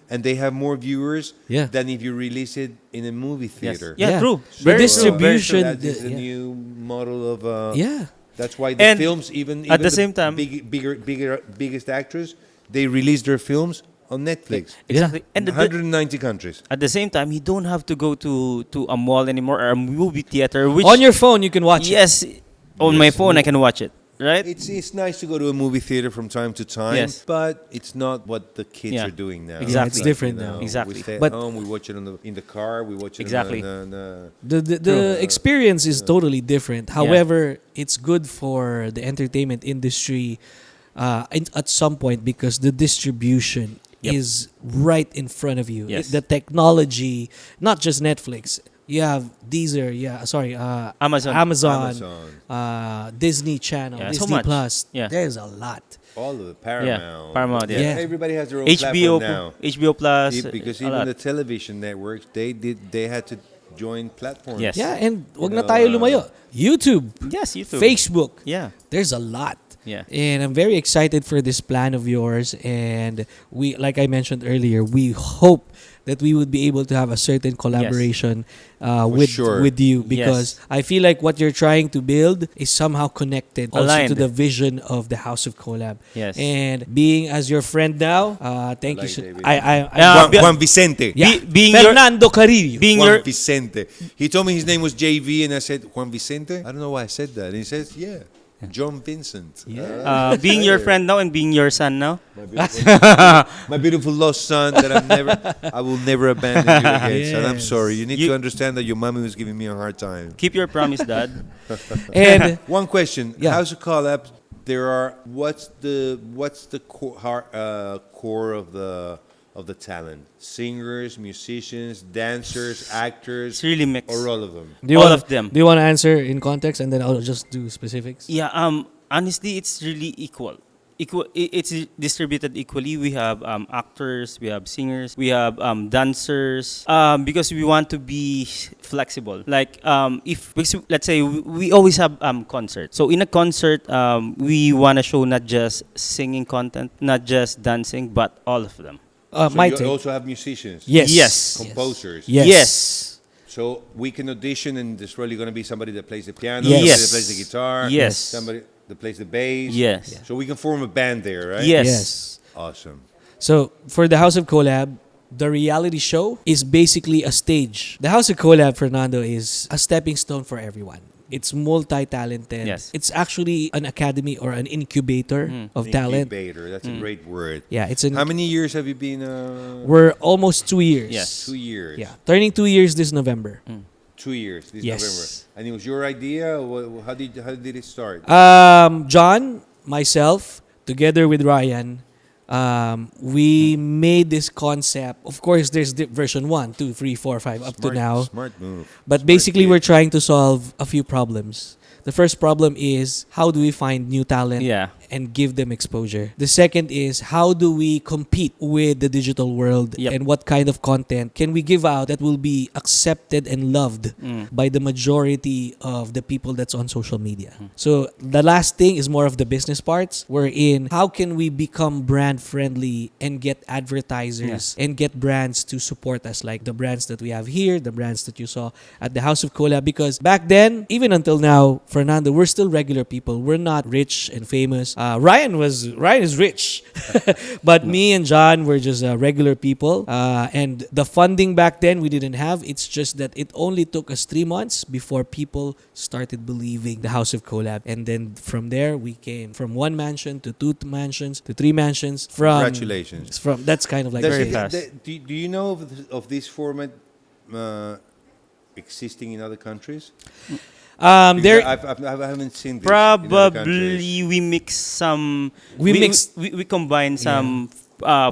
and they have more viewers Yeah. than if you release it in a movie Yes. theater. Yeah, Yeah. true. The Very true. distribution- That is the yeah. new model of. Yeah. That's why the And films, even at the same time- biggest actors, they release their films on Netflix. Exactly. And 190 countries. at the same time, you don't have to go to a mall anymore or a movie theater. Which On your phone, you can watch it. yes, on my Yes. phone I can watch it. Right. It's nice to go to a movie theater from time to time, Yes. but it's not what the kids Yeah. are doing now. Exactly. Yeah, it's different now. Exactly. We stay at But- home, we watch it in the car, we watch it Exactly. The experience is totally different. However, it's good for the entertainment industry at some point because the distribution Yep. is right in front of you. Yes. The technology, not just Netflix. You have Deezer, Amazon. Disney Channel, Yeah, so Disney much. Plus. Yeah. There's a lot. all of the Paramount. Paramount, yeah. Yeah. Everybody has their own HBO platform now. HBO Plus Because a even lot. the television networks, they had to join platforms. Yes. Yeah, and wag na know, tayo lumayo. YouTube, Yes, YouTube. Facebook. Yeah. There's a lot. Yeah. And I'm very excited for this plan of yours. And we, like I mentioned earlier, we hope that we would be able to have a certain collaboration with sure. with you because Yes. I feel like what you're trying to build is somehow connected also Aligned. to the vision of the House of Collab. Yes. And being as your friend now, thank like you. David. Yeah. Juan Vicente. Yeah. being your Fernando Carrillo. being Juan your Vicente. He told me his name was JV, and I said, Juan Vicente? I don't know why I said that. And he says, yeah, John Vincent. being your friend now and being your son now. My beautiful lost son that I will never abandon you again. Son, I'm Yes. sorry. You need You- to understand that your mommy was giving me a hard time. Keep your promise, Dad. And One question. Yeah. House of Collab, what's the core of the talent? Singers, musicians, dancers, actors, It's really mixed. or all of them? All of them. Do you want to answer in context and then I'll just do specifics? Yeah, honestly, it's really equal. It's distributed equally. We have actors, we have singers, we have dancers. Because we want to be flexible. Like let's say we always have concerts. So in a concert, we want to show not just singing content, not just dancing, but all of them. So My you take. also have musicians, Yes. Yes. composers. Yes. Yes. So we can audition, and there's really going to be somebody that plays the piano, Yes. somebody that plays the guitar, Yes. somebody. that plays the bass. Yes. Yeah. So we can form a band there, right? Yes. Awesome. So for the House of Collab, the reality show is basically a stage. The House of Collab, Fernando, is a stepping stone for everyone. It's multi-talented. Yes. It's actually an academy or an incubator of talent. Incubator. That's a great word. Yeah, it's an. How many years have you been? We're almost 2 years. Yes. 2 years. Yeah, turning 2 years this November. 2 years this Yes. November. And it was your idea? How did it start? John, myself, together with Ryan, we made this concept. Of course, there's version 1, 2, 3, 4, 5 up to now. Smart move. But Smart basically, kid. we're trying to solve a few problems. The first problem is how do we find new talent Yeah. and give them exposure? The second is how do we compete with the digital world Yep. and what kind of content can we give out that will be accepted and loved by the majority of the people that's on social media. So the last thing is more of the business parts. We're in how can we become brand friendly and get advertisers and get brands to support us, like the brands that we have here, the brands that you saw at the House of Collab. Because back then, even until now, Fernando, we're still regular people. We're not rich and famous. Ryan is rich, but me and John were just regular people. And the funding back then we didn't have. It's just that it only took us 3 months before people started believing the House of Collab, and then from there we came from 1 mansion to 2 mansions to 3 mansions. Congratulations. From that's kind of like Very okay. fast. Do you know of this format existing in other countries? Because There I haven't seen this in other countries. Probably we mix some. We mix- We combine some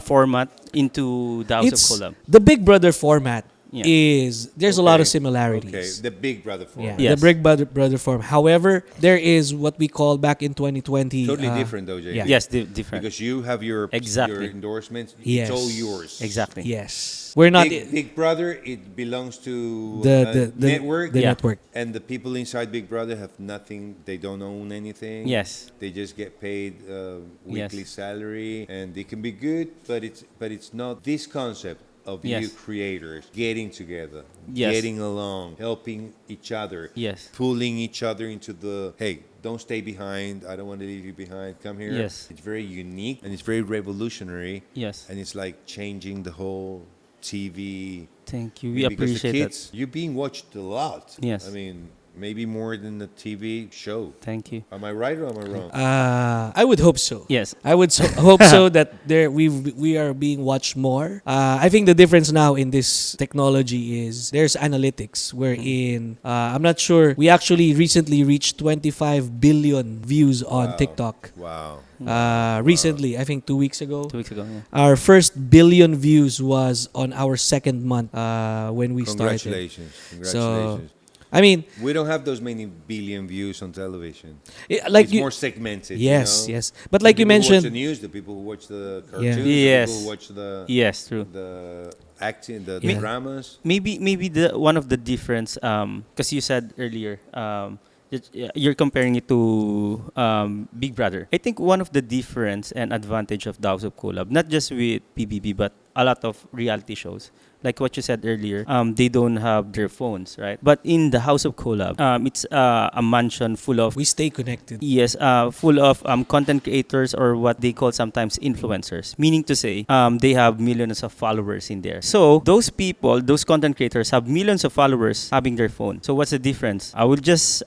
format into the House it's of Collab. the Big Brother format. Yeah. There's a lot of Okay. similarities. Okay, the Big Brother format. Yeah, Yes. the Big Brother form. However, there is what we call back in 2020. Totally different though, JD. yeah. Yes, different. Because you have your Exactly. endorsements. Yes. It's all yours. Exactly. Yes, we're not Big Brother, it belongs to the network. The Yeah. network. And the people inside Big Brother have nothing. They don't own anything. Yes. They just get paid weekly Yes. salary, and they can be good, but it's not this concept of you Yes. creators getting together, Yes. getting along, helping each other, Yes. pulling each other into the hey. Don't stay behind. I don't want to leave you behind. Come here. Yes. It's very unique and it's very revolutionary. Yes. And it's like changing the whole TV. Thank you. We Because the appreciate kids, that. you're being watched a lot. Yes. I mean, maybe more than the TV show. Thank you. Am I right or am I wrong? I would hope so. Yes. I would hope so that we are being watched more. I think the difference now in this technology is there's analytics wherein I'm not sure. We actually recently reached 25 billion views on Wow. TikTok. Wow. Recently, I think 2 weeks ago. 2 weeks ago. Yeah. Our first billion views was on our second month when we started. Congratulations. Congratulations. I mean, We don't have those many billion views on television. like It's you. more segmented. Yes, you know? yes. But like you The people who mentioned, watch the news, the people who watch the Yeah. cartoons, the Yes. people who watch Yes, true. the acting, the Yeah. dramas. Maybe the one of the difference because you said earlier you're comparing it to Big Brother. I think one of the difference and advantage of the House of Collab, not just with PBB but a lot of reality shows, like what you said earlier, they don't have their phones, right? But in the House of Collab, it's a mansion full of we stay connected. yes, full of content creators or what they call sometimes influencers. Meaning to say, they have millions of followers in there. So those people, those content creators, have millions of followers having their phone. So what's the difference? I would just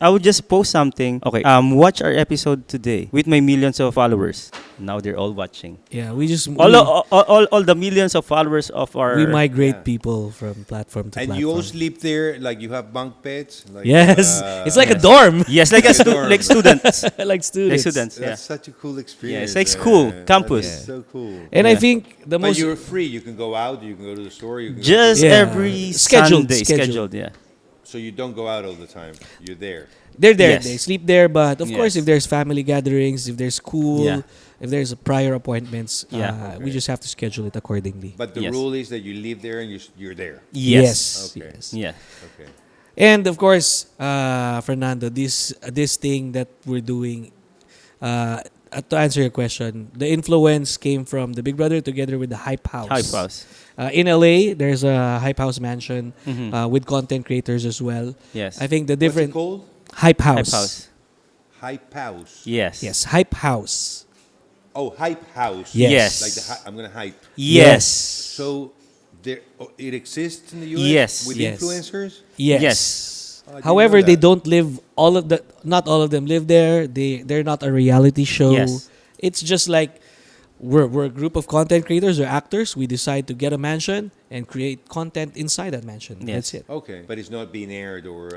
post something. Okay, watch our episode today with my millions of followers. Now they're all watching. Yeah, we just All the millions of followers of our we migrate Yeah. people from platform to And platform. you all sleep there, like you have bunk beds. Like, Yes, it's like a yes. dorm, yes, like like students, like students. like students. That's Yeah. such a cool experience. it's like school, campus. That's so cool. And I Yeah. think the But most you're free. You can go out. You can go to the store. You can Just Yeah. every Scheduled, Sunday, scheduled. yeah. so you don't go out all the time. You're there. they're there, Yes. they sleep there. But of course, Yes. if there's family gatherings, if there's school, Yeah. if there's prior appointments, Yeah. we just have to schedule it accordingly. But the Yes. rule is that you live there and you're there. Yes. Okay. yes. Yeah. Okay. And of course, Fernando, this thing that we're doing, to answer your question, the influence came from the Big Brother together with the Hype House. Hype house. In LA, there's a Hype House mansion Mhm. with content creators as well. Yes. I think the What's it different called? Hype House. Hype house. Hype House. Yes. Yes, Hype House. Oh, Hype House. Yes. Yes. Like I'm gonna hype. Yes. So there, it exists in the U.S. Yes. with Yes. influencers. Yes. Yes. Oh, I didn't However, know they that. don't live not all of them live there. They're not a reality show. Yes. It's just like we're a group of content creators or actors. We decide to get a mansion and create content inside that mansion. Yes. That's it. Okay, but it's not being aired or.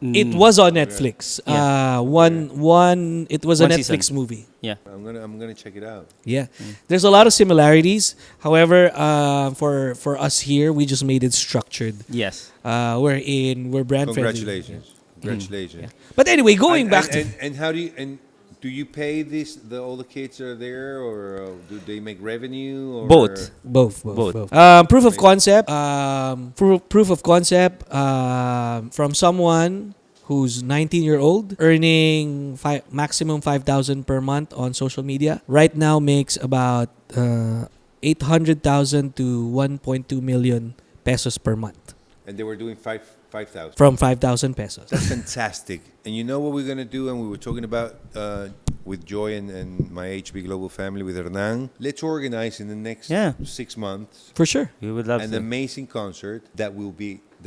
It was on Netflix. Yeah. It was a One Netflix season. movie. Yeah. I'm gonna check it out. Yeah. There's a lot of similarities. However, for us here, we just made it structured. Yes. We're brand friendly. Congratulations. Congratulations. But anyway, going And- back and, to and how do you do you pay all the kids that are there, or do they make revenue? Or? Both. both. Both. Proof of concept. Proof of concept from someone who's 19-year-old earning maximum 5,000 per month on social media. Right now makes about 800,000 to 1.2 million pesos per month And they were doing 5,000. from 5,000 pesos. That's fantastic. And you know what we're gonna do? And we were talking about with Joy and my HB Global family with Hernan. Let's organize in the next 6 months For sure. We would love an to. amazing concert that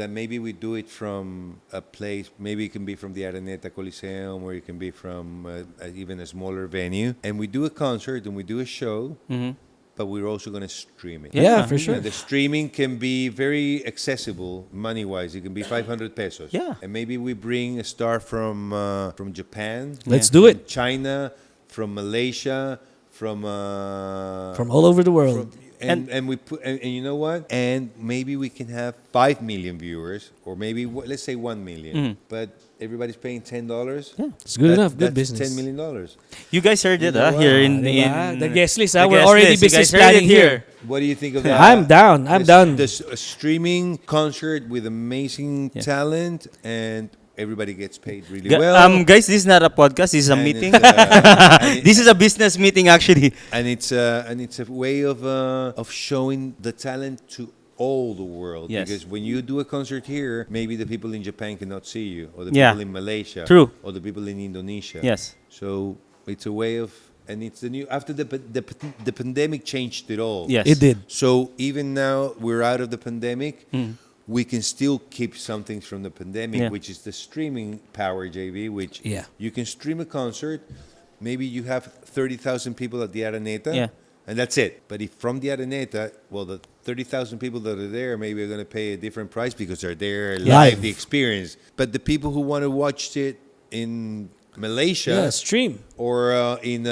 maybe we do it from a place. Maybe it can be from the Araneta Coliseum, or it can be from even a smaller venue. And we do a concert and we do a show. Mhm. But we're also going to stream it. Yeah, for sure. And the streaming can be very accessible money-wise. It can be 500 pesos. Yeah. And maybe we bring a star from Japan, Let's do it. China, from Malaysia, from From all over the world. and we put and you know what? And maybe we can have 5 million viewers, or maybe let's say 1 million. But everybody's paying $10. Yeah, It's good enough. Good that's business. $10 million. You guys heard it, know what? here in Diba? The guest list, the we're guest already list. You business guys heard planning it here. What do you think of that? I'm down. I'm done. This streaming concert with amazing talent, and everybody gets paid really well. Guys, this is not a podcast. This is a And meeting. it's, and This is a business meeting, actually. it's a way of showing the talent to all the world. Yes. Because when you do a concert here, maybe the people in Japan cannot see you, or the Yeah. people in Malaysia, True. or the people in Indonesia. Yes. So it's a way of, and it's the new after the pandemic changed it all. Yes. It did. So even now we're out of the pandemic, we can still keep some things from the pandemic, Yeah. which is the streaming power, JB, which Yeah. you can stream a concert. Maybe you have 30,000 people at the Araneta, Yeah. and that's it. But if from the Araneta, well, the 30,000 people that are there maybe are going to pay a different price because they're there live, the experience. But the people who want to watch it in Malaysia Yeah, stream. or in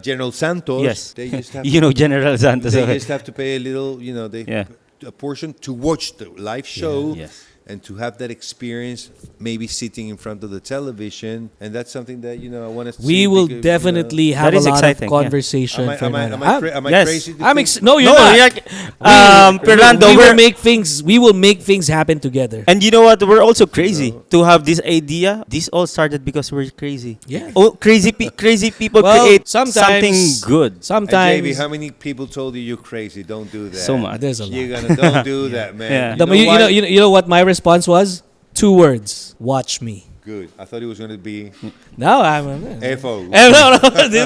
General Santos, Yes. they just have You know General Santos. they okay. just have to pay a little, Yeah. a portion to watch the live show Yes. and to have that experience, maybe sitting in front of the television. And that's something that, I want to see. We will because, definitely have That a is lot exciting, of yeah. conversation. Am I Yes. crazy? to I'm think- no, you're No, not. Fernando, we will we're- make things. We will make things happen together. And you know what? We're also crazy to have this idea. This all started because we're crazy. Yeah. Oh, crazy people Well, create sometimes- something good. And Sometimes JB, how many people told you you're crazy? Don't do that. So much. there's a lot. You're gonna don't do that, man. Yeah. You know what my response was? 2 words. Watch me. Good. I thought it was gonna be No, I'm FO. no,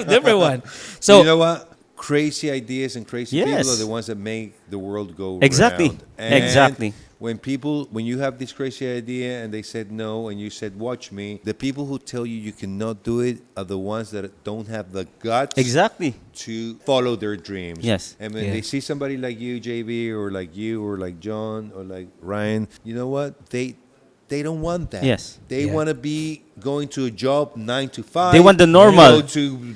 different one. So you know what? Crazy ideas and crazy Yes. people are the ones that make the world go Exactly. round. And Exactly. When you have this crazy idea and they said no and you said watch me, the people who tell you cannot do it are the ones that don't have the guts Exactly. to follow their dreams. Yes. And when Yeah. they see somebody like you, JB, or like you, or like John, or like Ryan, you know what? They don't want that. Yes. They Yeah. want to be going to a job 9 to 5. They want the normal.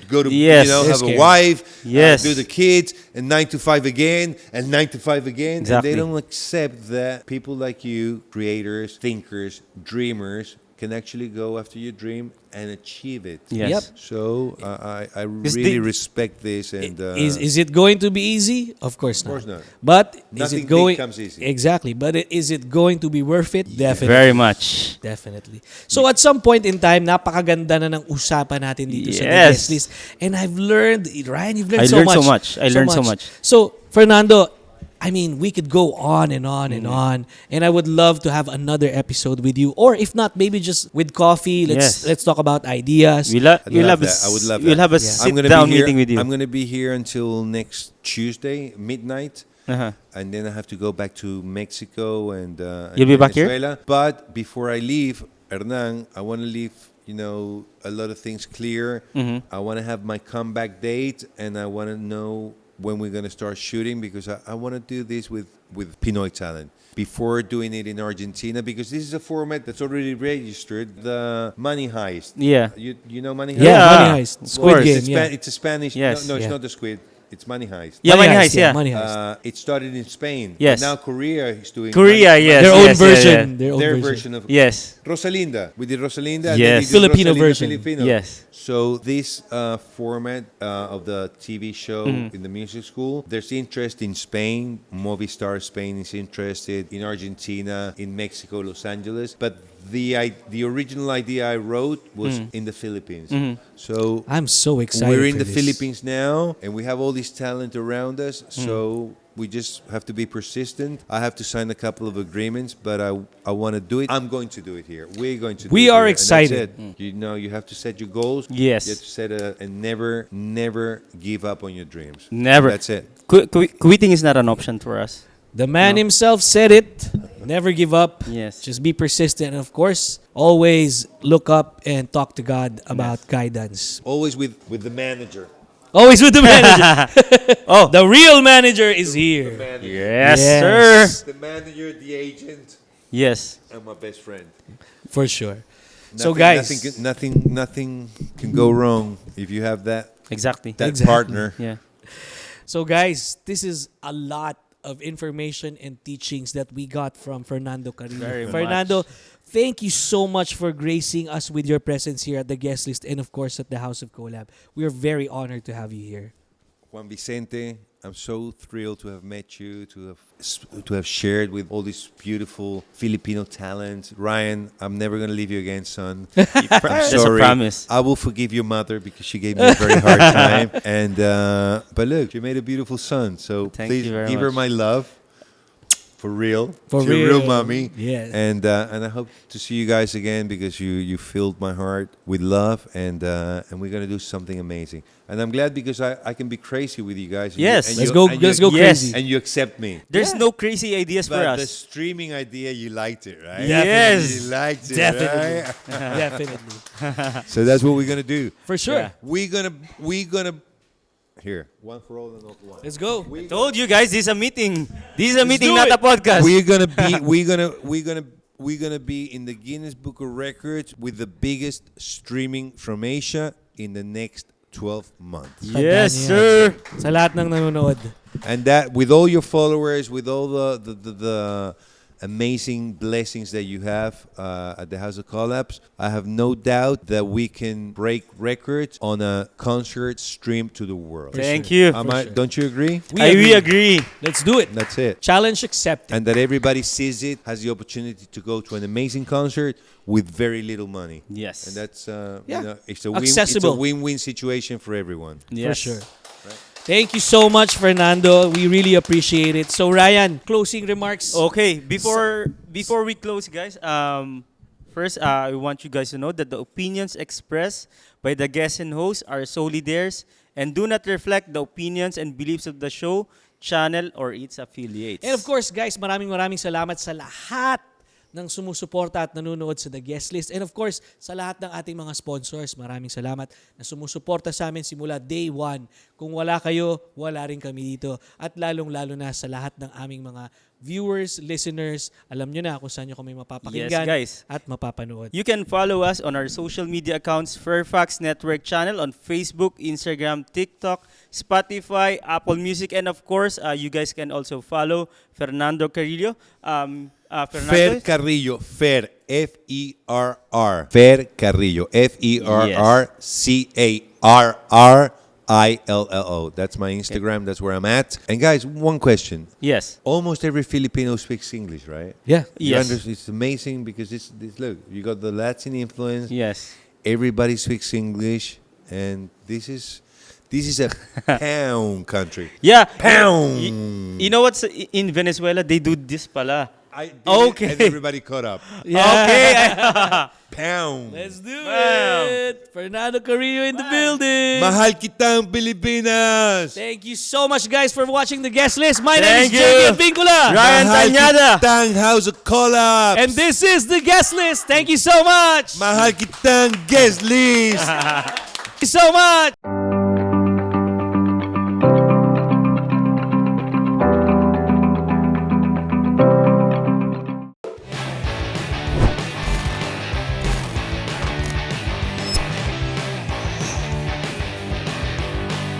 Go to Yes. have a Yes, wife, Yes. do the kids, and 9 to 5 again, and 9 to 5 again. Exactly. And they don't accept that people like you, creators, thinkers, dreamers, can actually go after your dream and achieve it. Yes. Yep. So I Because really they- respect this. And is it going to be easy? Of course not. course not. But Nothing is it big going comes easy. Exactly. But is it going to be worth it? Definitely. Very much. Definitely. So at some point in time, napakaganda na ng usapan natin dito sa The Yes. Guest List. And I've learned, Ryan, you've learned I so learned much. so much. I learned so much. So, Fernando, I mean, we could go on and on and on, and I would love to have another episode with you, or if not, maybe just with coffee. Let's talk about ideas. We'll I'd love that. I would love We'll that. have a Yeah. I'm gonna sit-down be here. meeting with you. I'm gonna be here until next Tuesday midnight. Uh-huh. And then I have to go back to Mexico and You'll be back here? Venezuela. But before I leave, Hernan, I want to leave, a lot of things clear. Mhm. I want to have my comeback date, and I want to know when we're going to start shooting, because I want to do this with Pinoy talent before doing it in Argentina, because this is a format that's already registered, the Money Heist. Yeah. You know Money Heist? Yeah, Yeah. Money Heist, Of Squid course, Game. it's, Yeah. it's a Spanish. Yes. No, it's Yeah. not the Squid. It's Money Heist. Yeah, Money Heist, yeah. Money Heist. It started in Spain. Yes. But now Korea is doing Korea, Money- yes. Their own yes, yeah, version. yeah. Their Their own version of Yes. Rosalinda. We did Rosalinda. And Yes. then we did Filipino Rosalinda version. Filipino. Yes. So this format of the TV show Mm-hmm. in the music school, there's interest in Spain. Movistar Spain is interested in Argentina, in Mexico, Los Angeles. But the original idea I wrote was in the Philippines. So I'm so excited. we're in for the this. Philippines now, and we have all this talent around us. So we just have to be persistent. I have to sign a couple of agreements, but I want to do it. I'm going to do it here. We're going to do We it are here, and that's excited. it. You have to set your goals. Yes. You have to set and never give up on your dreams. Never. That's it. Quitting is not an option for us. The man No. himself said it. Never give up. Yes. Just be persistent. And of course, always look up and talk to God about guidance. Always with the manager. Always with the manager. Oh. The real manager is here. Yes, Yes. sir. The manager, the agent, Yes. and my best friend. For sure. So Nothing- guys, nothing can go wrong if you have that Exactly. Exactly. partner. Yeah. so guys, this is a lot of information and teachings that we got from Fernando Carrillo. Very Fernando, much. thank you so much for gracing us with your presence here at the guest list and of course at the House of Collab. We are very honored to have you here. Juan Vicente, I'm so thrilled to have met you, to have shared with all these beautiful Filipino talents. Ryan, I'm never gonna leave you again, son. I'm That's a sorry. promise. I will forgive your mother because she gave me a very hard time. And but look, you made a beautiful son. So Thank please you very give her much. my love. For real. For She's a real real. mommy. Yes. And I hope to see you guys again because you filled my heart with love and we're gonna do something amazing. And I'm glad because I can be crazy with you guys. And Yes. and Let's go Yes. crazy. And you accept me. There's no crazy ideas for But the us. streaming idea, you liked it, right? Yes. You liked it, Definitely. right? Definitely. So that's what we're gonna do. For sure. Yeah. We're gonna here. One for all and all for one. Let's go. Told you guys, this is a meeting. This is a meeting, do not it. a podcast. We're gonna be in the Guinness Book of Records with the biggest streaming from Asia in the next 12 months. Yes, Tandaan sir. yan. Sa lahat ng nanonood. And that with all your followers, with all the amazing blessings that you have at the House of Collabs, I have no doubt that we can break records on a concert streamed to the world. Thank you. Don't you agree? We agree. Let's do it. That's it. Challenge accepted. And that everybody sees it, has the opportunity to go to an amazing concert with very little money. Yes. And that's Yeah. it's Accessible. a win-win situation for everyone. Yes. For sure. Thank you so much, Fernando. We really appreciate it. So, Ryan, closing remarks. Okay, before we close, guys, first I want you guys to know that the opinions expressed by the guests and hosts are solely theirs and do not reflect the opinions and beliefs of the show, channel, or its affiliates. And of course, guys, maraming salamat sa lahat ng sumusuporta at nanonood sa The Guest List. And of course, sa lahat ng ating mga sponsors, maraming salamat na sumusuporta sa amin simula day one. Kung wala kayo, wala rin kami dito. At lalong-lalo na sa lahat ng aming mga viewers, listeners, alam nyo na kung saan nyo kami mapapakinggan Yes, guys. at mapapanood. You can follow us on our social media accounts, FAIRFAX Network Channel on Facebook, Instagram, TikTok, Spotify, Apple Music, and of course, you guys can also follow Fernando Carrillo. Fernando? Fer Carrillo, Fer, F-E-R-R. Fer Carrillo, F-E-R-R-C-A-R-R-I-L-L-O. That's my Instagram. That's where I'm at. And guys, one question. Yes. Almost every Filipino speaks English, right? Yeah. Yes. It's amazing because this look, you got the Latin influence. Yes. Everybody speaks English, and this is This is a pound country. Yeah. Pound. You know what's in Venezuela? They do this pala. I did Okay. it and everybody caught up. Okay. Pound. Let's do Wow. it. Fernando Carrillo in the building. Mahal kitang Pilipinas. Thank you so much, guys, for watching the guest list. My name Thank is you. JB Vincula. Ryan Mahal Tañada. kitang House of Collab. And this is the guest list. Thank you so much. Mahal kitang guest list. Thank you so much.